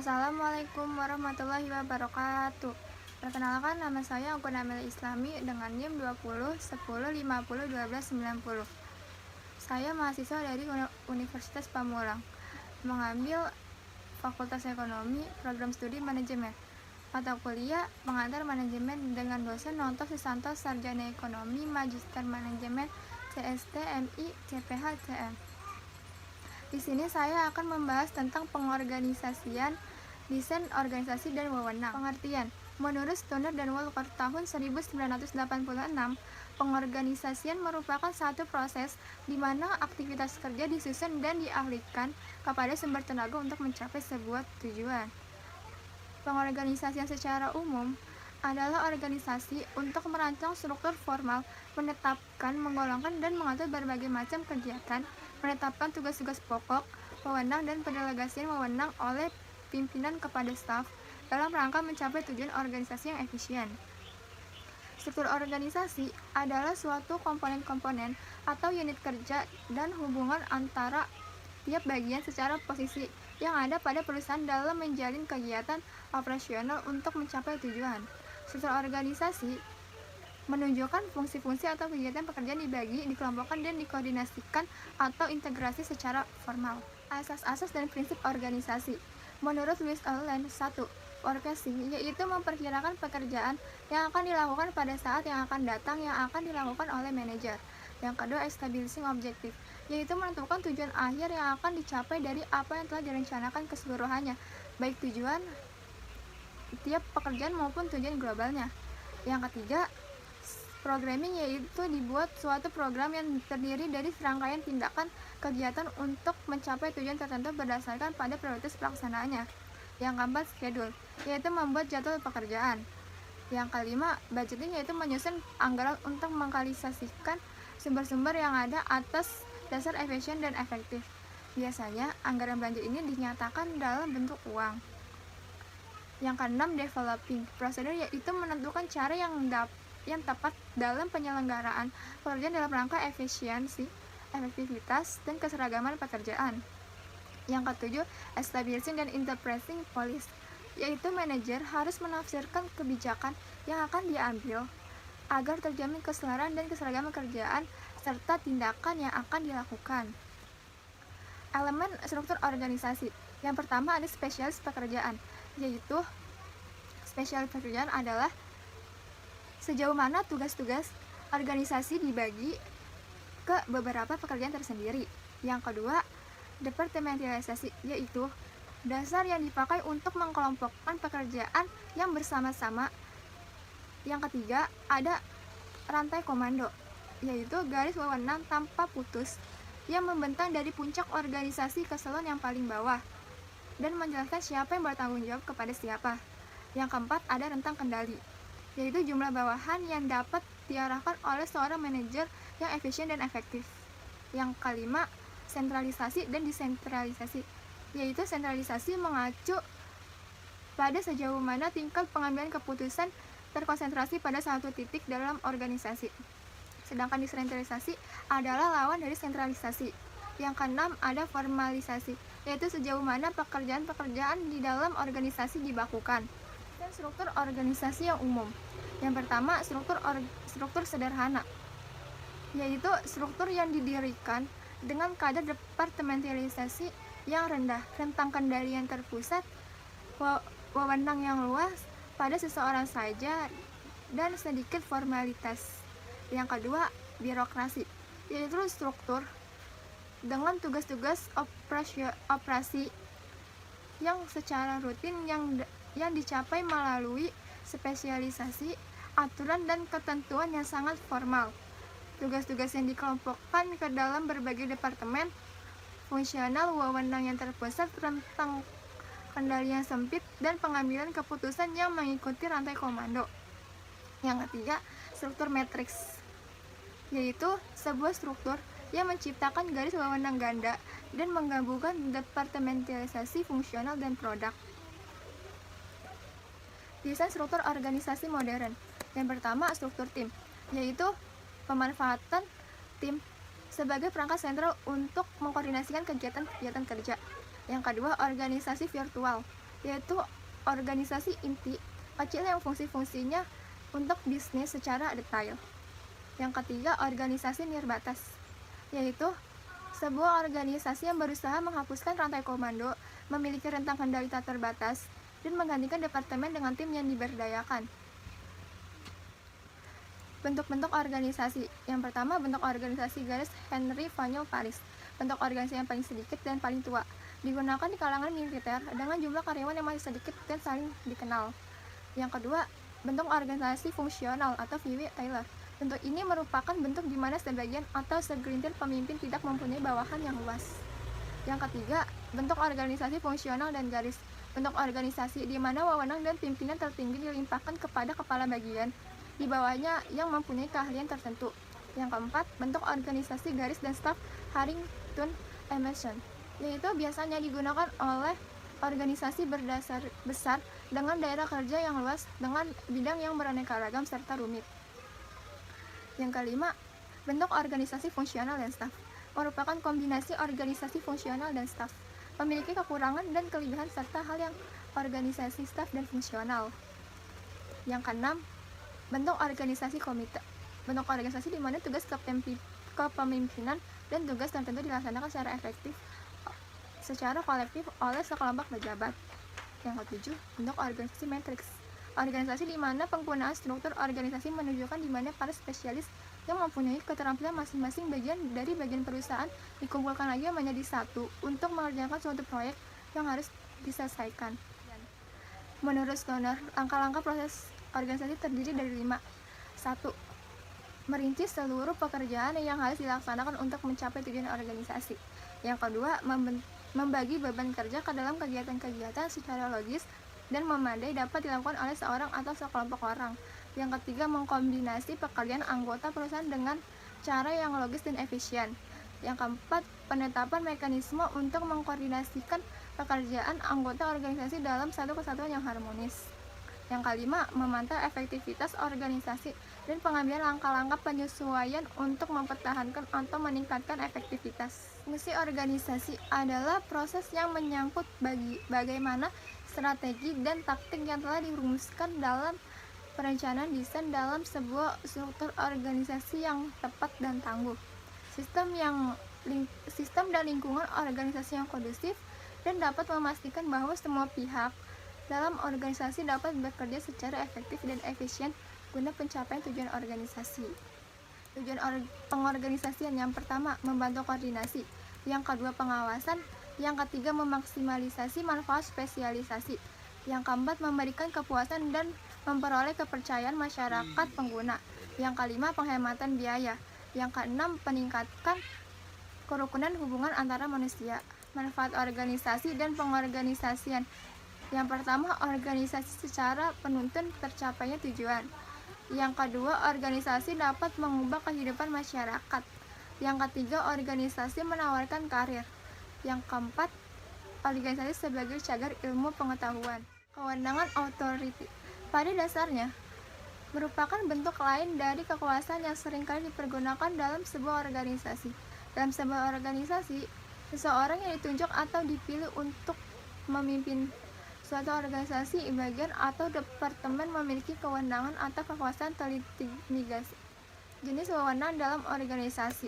Assalamualaikum warahmatullahi wabarakatuh. Perkenalkan, nama saya Anggun Amelia Islami dengan NIM 20 10 50 12 90. Saya mahasiswa dari Universitas Pamulang, mengambil Fakultas Ekonomi, Program Studi Manajemen. Mata kuliah pengantar manajemen dengan dosen Nonto Susanto, Sarjana Ekonomi, Magister Manajemen, CST MI CPH CM. Di sini saya akan membahas tentang pengorganisasian, desain organisasi, dan wewenang. Pengertian: menurut Stoner dan Walker tahun 1986, pengorganisasian merupakan satu proses di mana aktivitas kerja disusun dan dialihkan kepada sumber tenaga untuk mencapai sebuah tujuan. Pengorganisasian secara umum adalah organisasi untuk merancang struktur formal, menetapkan, menggolongkan, dan mengatur berbagai macam kegiatan, menetapkan tugas-tugas pokok, wewenang, dan pendelegasian wewenang oleh pimpinan kepada staf dalam rangka mencapai tujuan organisasi yang efisien. Struktur organisasi adalah suatu komponen-komponen atau unit kerja dan hubungan antara tiap bagian secara posisi yang ada pada perusahaan dalam menjalin kegiatan operasional untuk mencapai tujuan. Struktur organisasi menunjukkan fungsi-fungsi atau kegiatan pekerjaan dibagi, dikelompokkan, dan dikoordinasikan atau integrasi secara formal. Asas-asas dan prinsip organisasi. Menurut Louis Allen, 1. Forecasting, yaitu memperkirakan pekerjaan yang akan dilakukan pada saat yang akan datang yang akan dilakukan oleh manajer. Yang kedua, establishing objective, yaitu menentukan tujuan akhir yang akan dicapai dari apa yang telah direncanakan keseluruhannya, baik tujuan tiap pekerjaan maupun tujuan globalnya. Yang ketiga, programming, yaitu dibuat suatu program yang terdiri dari serangkaian tindakan kegiatan untuk mencapai tujuan tertentu berdasarkan pada prioritas pelaksanaannya. Yang keempat, schedule, yaitu membuat jadwal pekerjaan. Yang kelima, budgeting, yaitu menyusun anggaran untuk mengkalisasikan sumber-sumber yang ada atas dasar efisien dan efektif. Biasanya, anggaran belanja ini dinyatakan dalam bentuk uang. Yang keenam, developing, prosedur, yaitu menentukan cara yang tepat dalam penyelenggaraan pekerjaan dalam rangka efisiensi, efektivitas, dan keseragaman pekerjaan. Yang ketujuh, establishing dan interpreting policy, yaitu manajer harus menafsirkan kebijakan yang akan diambil agar terjamin kesetaraan dan keseragaman kerjaan serta tindakan yang akan dilakukan. Elemen struktur organisasi. Yang pertama ada spesialis pekerjaan, yaitu spesialis pekerjaan adalah sejauh mana tugas-tugas organisasi dibagi ke beberapa pekerjaan tersendiri. Yang kedua, departementalisasi, yaitu dasar yang dipakai untuk mengelompokkan pekerjaan yang bersama-sama. Yang ketiga, ada rantai komando, yaitu garis wewenang tanpa putus yang membentang dari puncak organisasi ke salon yang paling bawah dan menjelaskan siapa yang bertanggung jawab kepada siapa. Yang keempat, ada rentang kendali, yaitu jumlah bawahan yang dapat diarahkan oleh seorang manajer yang efisien dan efektif. Yang kelima, sentralisasi dan desentralisasi, yaitu sentralisasi mengacu pada sejauh mana tingkat pengambilan keputusan terkonsentrasi pada satu titik dalam organisasi. Sedangkan desentralisasi adalah lawan dari sentralisasi. Yang keenam, ada formalisasi, yaitu sejauh mana pekerjaan-pekerjaan di dalam organisasi dibakukan. Dan struktur organisasi yang umum. Yang pertama, struktur sederhana, yaitu struktur yang didirikan dengan kadar departementalisasi yang rendah, rentang kendali yang terpusat, wewenang yang luas pada seseorang saja, dan sedikit formalitas. Yang kedua, birokrasi, yaitu struktur dengan tugas-tugas operasi yang secara rutin yang dicapai melalui spesialisasi, aturan, dan ketentuan yang sangat formal. Tugas-tugas yang dikelompokkan ke dalam berbagai departemen fungsional, wewenang yang terpusat, rentang kendali yang sempit, dan pengambilan keputusan yang mengikuti rantai komando. Yang ketiga, struktur matriks, yaitu sebuah struktur yang menciptakan garis wewenang ganda dan menggabungkan departementalisasi fungsional dan produk. Desain struktur organisasi modern. Yang pertama, struktur tim, yaitu pemanfaatan tim sebagai perangkat sentral untuk mengkoordinasikan kegiatan-kegiatan kerja. Yang kedua, organisasi virtual, yaitu organisasi inti kecil yang fungsi-fungsinya untuk bisnis secara detail. Yang ketiga, organisasi nirbatas, yaitu sebuah organisasi yang berusaha menghapuskan rantai komando, memiliki rentang kendali tak terbatas, dan menggantikan departemen dengan tim yang diberdayakan. Bentuk-bentuk organisasi. Yang pertama, bentuk organisasi garis Henry Vanyol Paris. Bentuk organisasi yang paling sedikit dan paling tua. Digunakan di kalangan militer dengan jumlah karyawan yang masih sedikit dan saling dikenal. Yang kedua, bentuk organisasi fungsional atau V.W. Taylor. Bentuk ini merupakan bentuk di mana sebagian atau segelintir pemimpin tidak mempunyai bawahan yang luas. Yang ketiga, bentuk organisasi fungsional dan garis. Bentuk organisasi di mana wewenang dan pimpinan tertinggi dilimpahkan kepada kepala bagian di bawahnya yang mempunyai keahlian tertentu. Yang keempat, bentuk organisasi garis dan staf Harrington Emerson, yaitu biasanya digunakan oleh organisasi berdasar besar dengan daerah kerja yang luas dengan bidang yang beraneka ragam serta rumit. Yang kelima, bentuk organisasi fungsional dan staf merupakan kombinasi organisasi fungsional dan staf, memiliki kekurangan dan kelebihan serta hal yang organisasi staf dan fungsional. Yang keenam, bentuk organisasi komite. Bentuk organisasi di mana tugas kepemimpinan dan tugas tertentu dilaksanakan secara efektif secara kolektif oleh sekelompok pejabat. Yang ketujuh, bentuk organisasi matriks. Organisasi di mana penggunaan struktur organisasi menunjukkan di mana para spesialis yang mempunyai keterampilan masing-masing bagian dari bagian perusahaan dikumpulkan lagi menjadi satu untuk mengerjakan suatu proyek yang harus diselesaikan. Menurut Stoner, langkah-langkah proses organisasi terdiri dari 5. 1. Merinci seluruh pekerjaan yang harus dilaksanakan untuk mencapai tujuan organisasi. Yang kedua, membagi beban kerja ke dalam kegiatan-kegiatan secara logis dan memadai dapat dilakukan oleh seorang atau sekelompok orang. Yang ketiga, mengkombinasi pekerjaan anggota perusahaan dengan cara yang logis dan efisien. Yang keempat, penetapan mekanisme untuk mengkoordinasikan pekerjaan anggota organisasi dalam satu kesatuan yang harmonis. Yang kelima, memantau efektivitas organisasi dan pengambilan langkah-langkah penyesuaian untuk mempertahankan atau meningkatkan efektivitas. Fungsi organisasi adalah proses yang menyangkut bagaimana strategi dan taktik yang telah dirumuskan dalam perencanaan desain dalam sebuah struktur organisasi yang tepat dan tangguh. Sistem dan lingkungan organisasi yang kondusif dan dapat memastikan bahwa semua pihak dalam organisasi dapat bekerja secara efektif dan efisien guna pencapaian tujuan organisasi. Tujuan pengorganisasian yang pertama, membantu koordinasi. Yang kedua, pengawasan. Yang ketiga, memaksimalisasi manfaat spesialisasi. Yang keempat, memberikan kepuasan dan memperoleh kepercayaan masyarakat pengguna. Yang kelima, penghematan biaya. Yang keenam, peningkatkan kerukunan hubungan antara manusia. Manfaat organisasi dan pengorganisasian. Yang pertama, organisasi secara penuntun tercapainya tujuan. Yang kedua, organisasi dapat mengubah kehidupan masyarakat. Yang ketiga, organisasi menawarkan karir. Yang keempat, organisasi sebagai cagar ilmu pengetahuan. Kewenangan authority pada dasarnya merupakan bentuk lain dari kekuasaan yang seringkali dipergunakan dalam sebuah organisasi. Dalam sebuah organisasi, seseorang yang ditunjuk atau dipilih untuk memimpin suatu organisasi, bagian atau departemen memiliki kewenangan atau kekuasaan litigasi. Jenis wewenang dalam organisasi.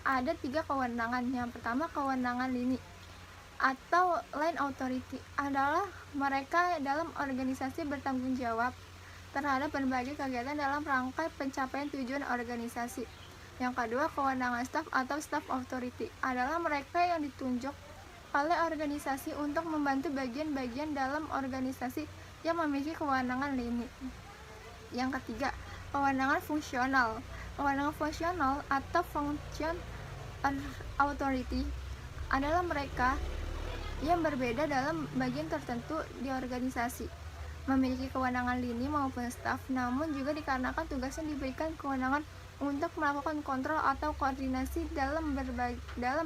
Ada 3 kewenangan. Yang pertama, kewenangan lini atau line authority adalah mereka dalam organisasi bertanggung jawab terhadap berbagai kegiatan dalam rangka pencapaian tujuan organisasi. Yang kedua, kewenangan staff atau staff authority adalah mereka yang ditunjuk oleh organisasi untuk membantu bagian-bagian dalam organisasi yang memiliki kewenangan lini. Yang ketiga, kewenangan fungsional. Kewenangan fungsional atau function authority adalah mereka yang berbeda dalam bagian tertentu di organisasi, memiliki kewenangan lini maupun staf, namun juga dikarenakan tugasnya diberikan kewenangan untuk melakukan kontrol atau koordinasi dalam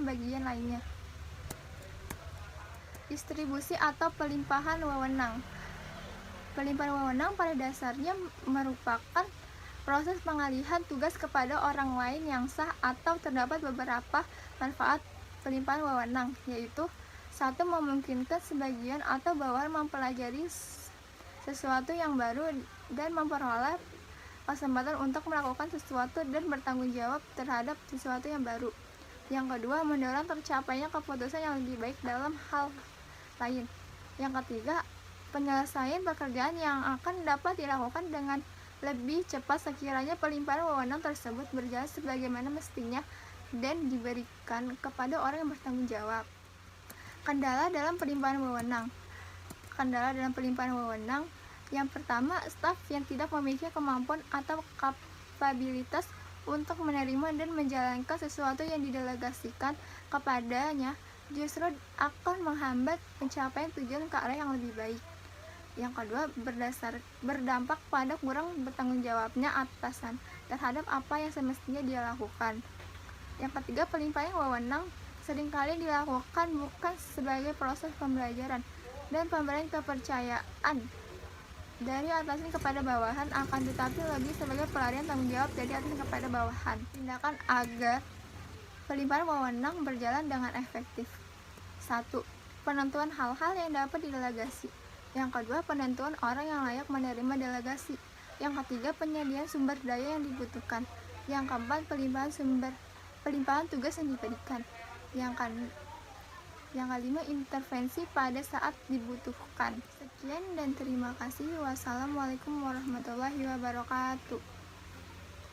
bagian lainnya. Distribusi atau pelimpahan wewenang. Pelimpahan wewenang pada dasarnya merupakan proses pengalihan tugas kepada orang lain yang sah atau terdapat beberapa manfaat pelimpahan wewenang, yaitu Satu, memungkinkan sebagian atau bawahan mempelajari sesuatu yang baru dan memperoleh kesempatan untuk melakukan sesuatu dan bertanggung jawab terhadap sesuatu yang baru. Yang kedua, mendorong tercapainya keputusan yang lebih baik dalam hal lain. Yang ketiga, penyelesaian pekerjaan yang akan dapat dilakukan dengan lebih cepat sekiranya pelimpahan wewenang tersebut berjalan sebagaimana mestinya dan diberikan kepada orang yang bertanggung jawab. Kendala dalam pelimpahan wewenang. Kendala dalam pelimpahan wewenang yang pertama, staf yang tidak memiliki kemampuan atau kapabilitas untuk menerima dan menjalankan sesuatu yang didelegasikan kepadanya justru akan menghambat pencapaian tujuan ke arah yang lebih baik. Yang kedua, berdampak pada kurang bertanggung jawabnya atasan terhadap apa yang semestinya dia lakukan. Yang ketiga, pelimpahan wewenang seringkali dilakukan bukan sebagai proses pembelajaran dan pemberian kepercayaan dari atasan kepada bawahan, akan tetapi lebih sebagai pelarian tanggung jawab dari atasan kepada bawahan. Tindakan agar pelimpahan wewenang berjalan dengan efektif. 1. Penentuan hal-hal yang dapat didelegasi. Yang kedua, penentuan orang yang layak menerima delegasi. Yang ketiga, penyediaan sumber daya yang dibutuhkan. Yang keempat, pelimpahan tugas yang diberikan. Yang kelima, intervensi pada saat dibutuhkan. Sekian dan terima kasih. Wassalamualaikum warahmatullahi wabarakatuh.